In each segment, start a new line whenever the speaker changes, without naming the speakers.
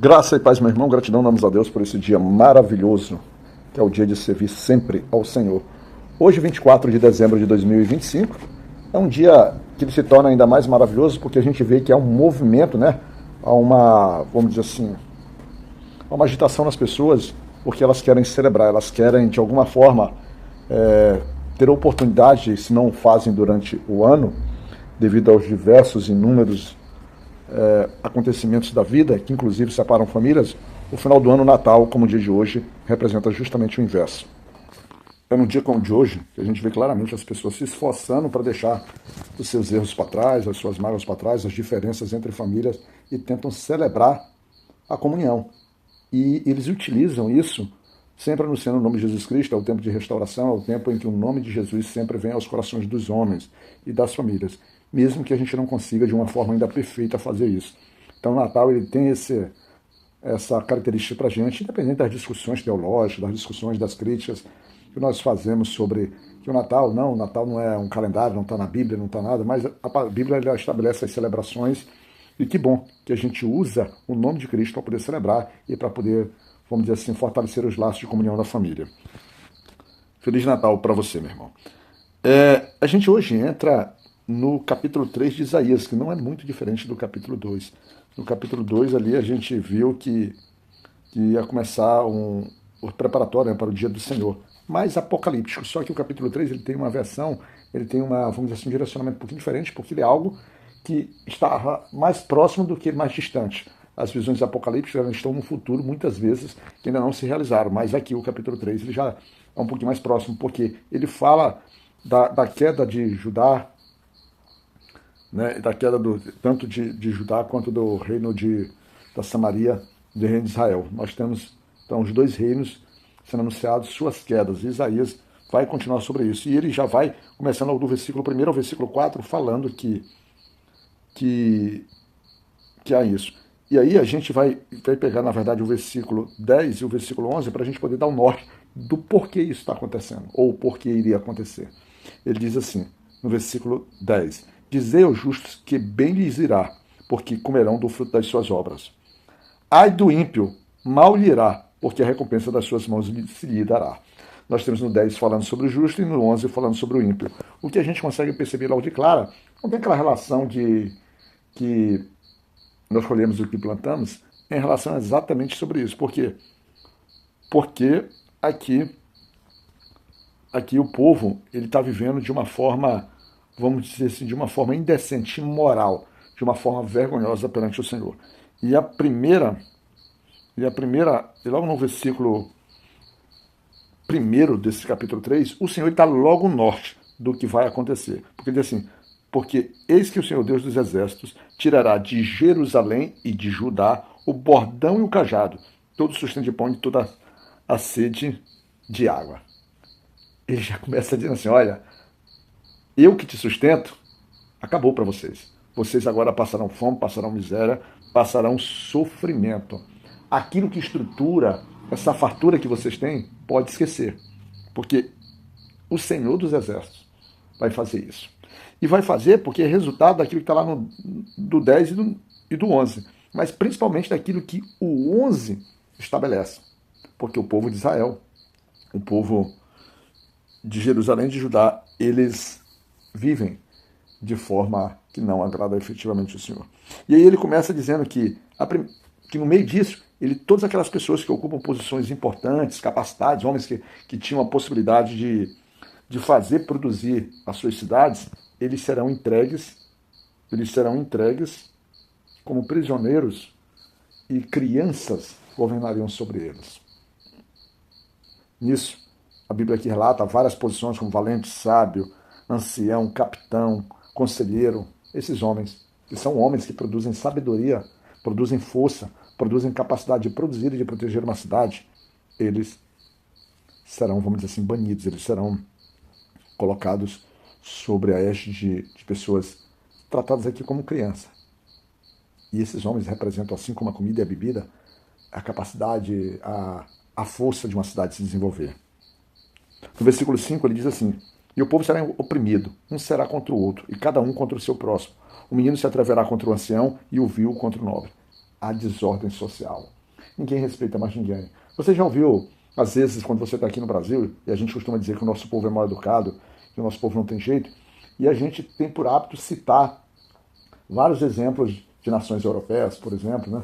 Graça e paz, meu irmão, gratidão damos a Deus por esse dia maravilhoso, que é o dia de servir sempre ao Senhor. Hoje, 24 de dezembro de 2025, é um dia que se torna ainda mais maravilhoso porque a gente vê que há um movimento, né? Há uma, vamos dizer assim, há uma agitação nas pessoas porque elas querem celebrar, elas querem de alguma forma ter oportunidade, se não fazem durante o ano, devido aos diversos inúmeros acontecimentos da vida, que inclusive separam famílias. O final do ano, o Natal, como o dia de hoje, representa justamente o inverso. É num dia como o de hoje que a gente vê claramente as pessoas se esforçando para deixar os seus erros para trás, as suas mágoas para trás, as diferenças entre famílias e tentam celebrar a comunhão. E eles utilizam isso sempre anunciando o nome de Jesus Cristo. É o tempo de restauração, é o tempo em que o nome de Jesus sempre vem aos corações dos homens e das famílias, mesmo que a gente não consiga de uma forma ainda perfeita fazer isso. Então o Natal ele tem essa característica para a gente, independente das discussões teológicas, das discussões, das críticas que nós fazemos sobre que o Natal não é um calendário, não está na Bíblia, não está nada, mas a Bíblia ela estabelece as celebrações e que bom que a gente usa o nome de Cristo para poder celebrar e para poder, vamos dizer assim, fortalecer os laços de comunhão da família. Feliz Natal para você, meu irmão. A gente hoje entra no capítulo 3 de Isaías, que não é muito diferente do capítulo 2. No capítulo 2 ali a gente viu que ia começar o preparatório, né, para o dia do Senhor, mais apocalíptico. Só que o capítulo 3 ele tem uma versão, ele tem uma, vamos dizer assim, um direcionamento um pouquinho diferente, porque ele é algo que está mais próximo do que mais distante. As visões apocalípticas elas estão no futuro, muitas vezes, que ainda não se realizaram. Mas aqui o capítulo 3 ele já é um pouquinho mais próximo, porque ele fala da queda de Judá, né, da queda tanto de Judá quanto do reino da Samaria, do reino de Israel. Nós temos então os dois reinos sendo anunciados, suas quedas. E Isaías vai continuar sobre isso. E ele já vai, começando do versículo 1 ao versículo 4, falando que há isso. E aí a gente vai pegar, na verdade, o versículo 10 e o versículo 11 para a gente poder dar o norte do porquê isso está acontecendo, ou porquê iria acontecer. Ele diz assim, no versículo 10, dizei aos justos que bem lhes irá, porque comerão do fruto das suas obras. Ai do ímpio, mal lhe irá, porque a recompensa das suas mãos se lhe dará. Nós temos no 10 falando sobre o justo e no 11 falando sobre o ímpio. O que a gente consegue perceber logo de cara, não tem aquela relação de que nós colhemos o que plantamos, em relação exatamente sobre isso. Por quê? Porque aqui o povo ele está vivendo de uma forma, vamos dizer assim, de uma forma indecente, imoral, de uma forma vergonhosa perante o Senhor. E logo no versículo 1 desse capítulo 3, o Senhor está logo no norte do que vai acontecer. Porque ele diz assim, porque eis que o Senhor Deus dos exércitos tirará de Jerusalém e de Judá o bordão e o cajado, todo o sustento de pão e toda a sede de água. Ele já começa dizendo assim, olha, eu que te sustento, acabou para vocês. Vocês agora passarão fome, passarão miséria, passarão sofrimento. Aquilo que estrutura essa fartura que vocês têm, pode esquecer. Porque o Senhor dos exércitos vai fazer isso. E vai fazer porque é resultado daquilo que está lá do 10 e do 11. Mas principalmente daquilo que o 11 estabelece. Porque o povo de Israel, o povo de Jerusalém e de Judá, eles vivem de forma que não agrada efetivamente o Senhor. E aí ele começa dizendo que no meio disso, todas aquelas pessoas que ocupam posições importantes, capacitadas, homens que tinham a possibilidade de fazer produzir as suas cidades, eles serão entregues como prisioneiros e crianças governariam sobre eles. Nisso, a Bíblia aqui relata várias posições como valente, sábio, ancião, capitão, conselheiro. Esses homens, que são homens que produzem sabedoria, produzem força, produzem capacidade de produzir e de proteger uma cidade, eles serão, vamos dizer assim, banidos, eles serão colocados sobre a égide de pessoas tratadas aqui como criança. E esses homens representam, assim como a comida e a bebida, a capacidade, a força de uma cidade se desenvolver. No versículo 5 ele diz assim, e o povo será oprimido, um será contra o outro, e cada um contra o seu próximo. O menino se atreverá contra o ancião e o vil contra o nobre. a desordem social. Ninguém respeita mais ninguém. Você já ouviu, às vezes, quando você está aqui no Brasil, e a gente costuma dizer que o nosso povo é mal educado, que o nosso povo não tem jeito, e a gente tem por hábito citar vários exemplos de nações europeias, por exemplo, né,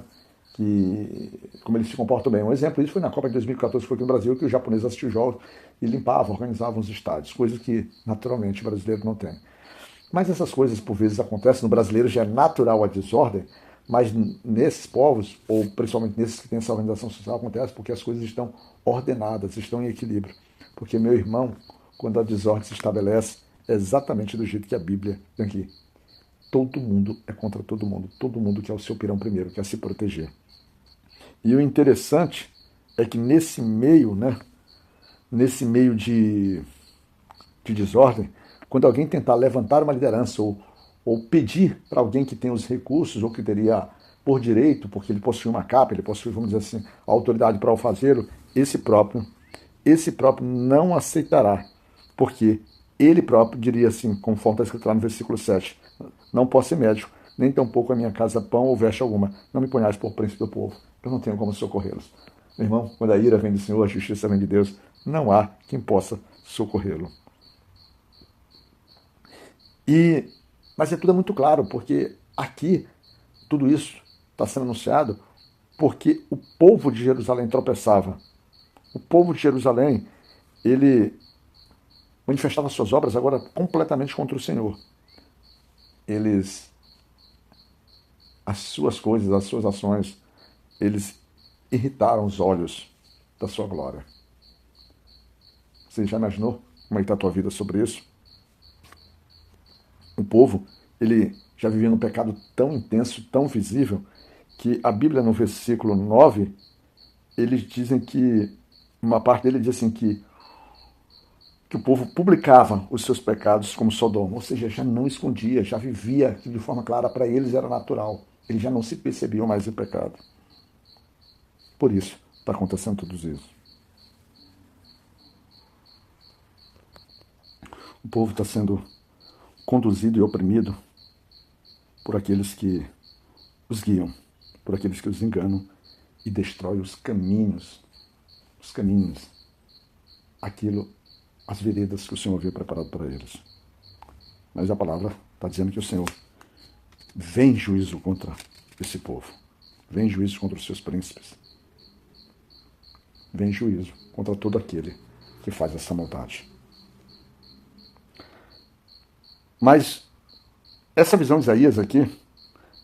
que como eles se comportam bem. Um exemplo disso foi na Copa de 2014, que foi aqui no Brasil, que os japoneses assistiam jogos e limpavam, organizavam os estádios, coisas que naturalmente o brasileiro não tem. Mas essas coisas por vezes acontecem, no brasileiro já é natural a desordem, mas nesses povos, ou principalmente nesses que têm essa organização social, acontece porque as coisas estão ordenadas, estão em equilíbrio. Porque, meu irmão, quando a desordem se estabelece, é exatamente do jeito que a Bíblia tem aqui. Todo mundo é contra todo mundo quer o seu pirão primeiro, quer se proteger. E o interessante é que nesse meio, né, nesse meio de desordem, quando alguém tentar levantar uma liderança ou pedir para alguém que tem os recursos ou que teria por direito, porque ele possui uma capa, ele possui, vamos dizer assim, a autoridade para o fazê-lo, esse próprio não aceitará, porque ele próprio diria assim, conforme está escrito lá no versículo 7, não posso ser médico, nem tampouco a minha casa pão ou veste alguma, não me ponhais por príncipe do povo, eu não tenho como socorrê-los. Meu irmão, quando a ira vem do Senhor, a justiça vem de Deus, não há quem possa socorrê-lo. Mas tudo é muito claro, porque aqui tudo isso está sendo anunciado porque o povo de Jerusalém tropeçava. O povo de Jerusalém, ele manifestava suas obras agora completamente contra o Senhor. As suas coisas, as suas ações, eles irritaram os olhos da sua glória. Você já imaginou como é que está a tua vida sobre isso? O povo, ele já vivia num pecado tão intenso, tão visível, que a Bíblia, no versículo 9, eles dizem que, uma parte dele diz assim que o povo publicava os seus pecados como Sodoma, ou seja, já não escondia, já vivia de forma clara, para eles era natural, eles já não se percebiam mais o pecado. Por isso está acontecendo tudo isso. O povo está sendo conduzido e oprimido por aqueles que os guiam, por aqueles que os enganam e destroem os caminhos, as veredas que o Senhor havia preparado para eles. Mas a palavra está dizendo que o Senhor vem juízo contra esse povo, vem juízo contra os seus príncipes, vem juízo contra todo aquele que faz essa maldade. Mas essa visão de Isaías aqui,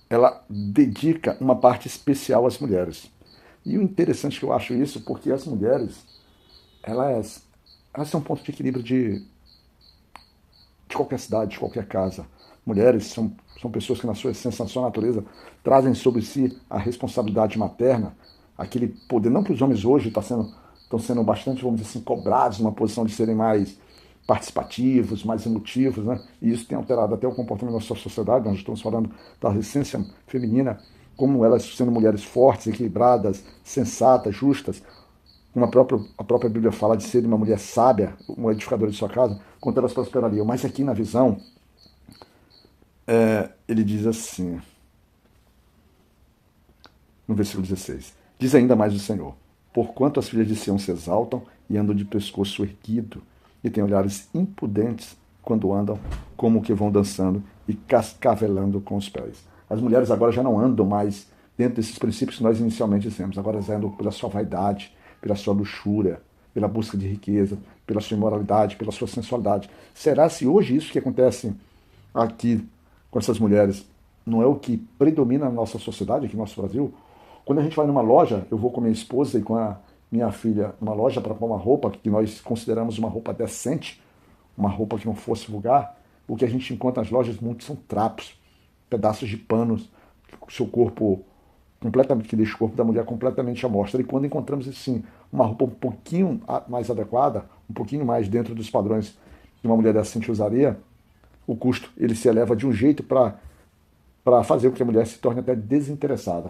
ela dedica uma parte especial às mulheres. E o interessante que eu acho isso, porque as mulheres, elas são um ponto de equilíbrio de qualquer cidade, de qualquer casa. Mulheres são pessoas que, na sua essência, na sua natureza, trazem sobre si a responsabilidade materna, aquele poder, não que os homens hoje estão sendo bastante, vamos dizer assim, cobrados numa posição de serem mais participativos, mais emotivos, né? E isso tem alterado até o comportamento da nossa sociedade. Nós estamos falando da essência feminina, como elas sendo mulheres fortes, equilibradas, sensatas, justas, como a própria Bíblia fala de ser uma mulher sábia, uma edificadora de sua casa, quanto elas prosperariam. Mas aqui na visão, ele diz assim, no versículo 16, diz ainda mais o Senhor, porquanto as filhas de Sião se exaltam e andam de pescoço erguido, e têm olhares impudentes quando andam, como que vão dançando e cascavelando com os pés. As mulheres agora já não andam mais dentro desses princípios que nós inicialmente dissemos, agora elas andam pela sua vaidade, pela sua luxúria, pela busca de riqueza, pela sua imoralidade, pela sua sensualidade. Será se hoje isso que acontece aqui com essas mulheres não é o que predomina na nossa sociedade, aqui no nosso Brasil? Quando a gente vai numa loja, eu vou com minha esposa e com a minha filha numa loja para pôr uma roupa que nós consideramos uma roupa decente, uma roupa que não fosse vulgar, o que a gente encontra nas lojas muitos são trapos, pedaços de panos, o seu corpo completamente, que deixa o corpo da mulher completamente à mostra. E quando encontramos assim uma roupa um pouquinho mais adequada, um pouquinho mais dentro dos padrões que uma mulher decente usaria, o custo ele se eleva de um jeito para fazer com que a mulher se torne até desinteressada.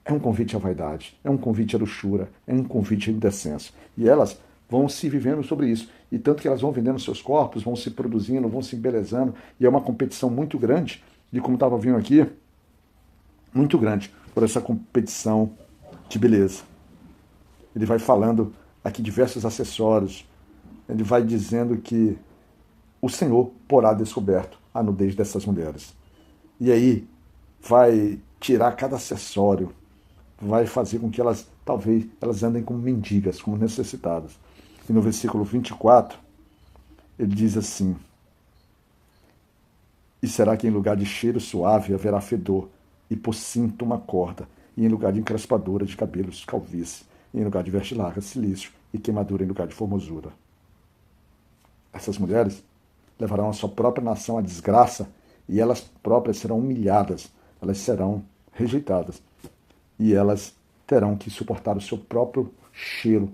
É um convite à vaidade, é um convite à luxúria, é um convite à indecência. E elas vão se vivendo sobre isso. E tanto que elas vão vendendo seus corpos, vão se produzindo, vão se embelezando. E é uma competição muito grande, e como estava vindo aqui, muito grande. por essa competição de beleza. Ele vai falando aqui diversos acessórios. Ele vai dizendo que o Senhor porá descoberto a nudez dessas mulheres. E aí vai tirar cada acessório, vai fazer com que elas, talvez, elas andem como mendigas, como necessitadas. E no versículo 24, ele diz assim: e será que em lugar de cheiro suave haverá fedor, e por cinto uma corda, e em lugar de encrespadura de cabelos, calvície, e em lugar de veste larga, silício, e queimadura em lugar de formosura. Essas mulheres levarão a sua própria nação à desgraça, e elas próprias serão humilhadas, elas serão rejeitadas, e elas terão que suportar o seu próprio cheiro.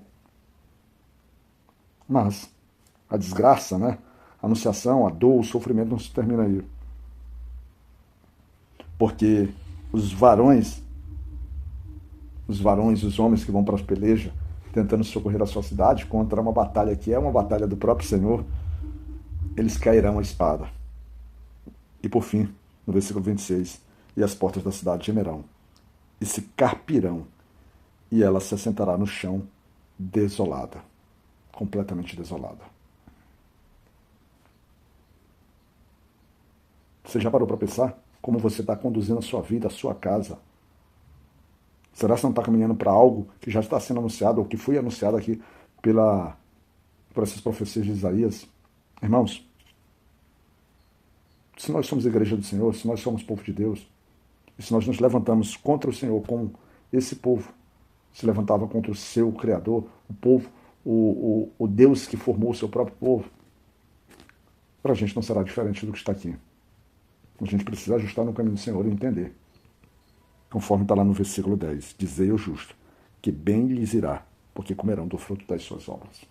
Mas a desgraça, né? A anunciação, a dor, o sofrimento não se termina aí. Porque os varões, os homens que vão para as pelejas, tentando socorrer a sua cidade contra uma batalha que é uma batalha do próprio Senhor, eles cairão a espada. E por fim, no versículo 26, e as portas da cidade gemerão, e se carpirão, e ela se assentará no chão desolada, completamente desolada. Você já parou para pensar como você está conduzindo a sua vida, a sua casa? Será que você não está caminhando para algo que já está sendo anunciado, ou que foi anunciado aqui por essas profecias de Isaías? Irmãos, se nós somos a igreja do Senhor, se nós somos povo de Deus, e se nós nos levantamos contra o Senhor como esse povo se levantava contra o seu Criador, o povo, o Deus que formou o seu próprio povo, para a gente não será diferente do que está aqui. A gente precisa ajustar no caminho do Senhor e entender. Conforme está lá no versículo 10, dizei ao justo, que bem lhes irá, porque comerão do fruto das suas obras.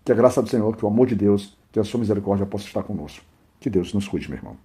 Que a graça do Senhor, que o amor de Deus, que a sua misericórdia possa estar conosco. Que Deus nos cuide, meu irmão.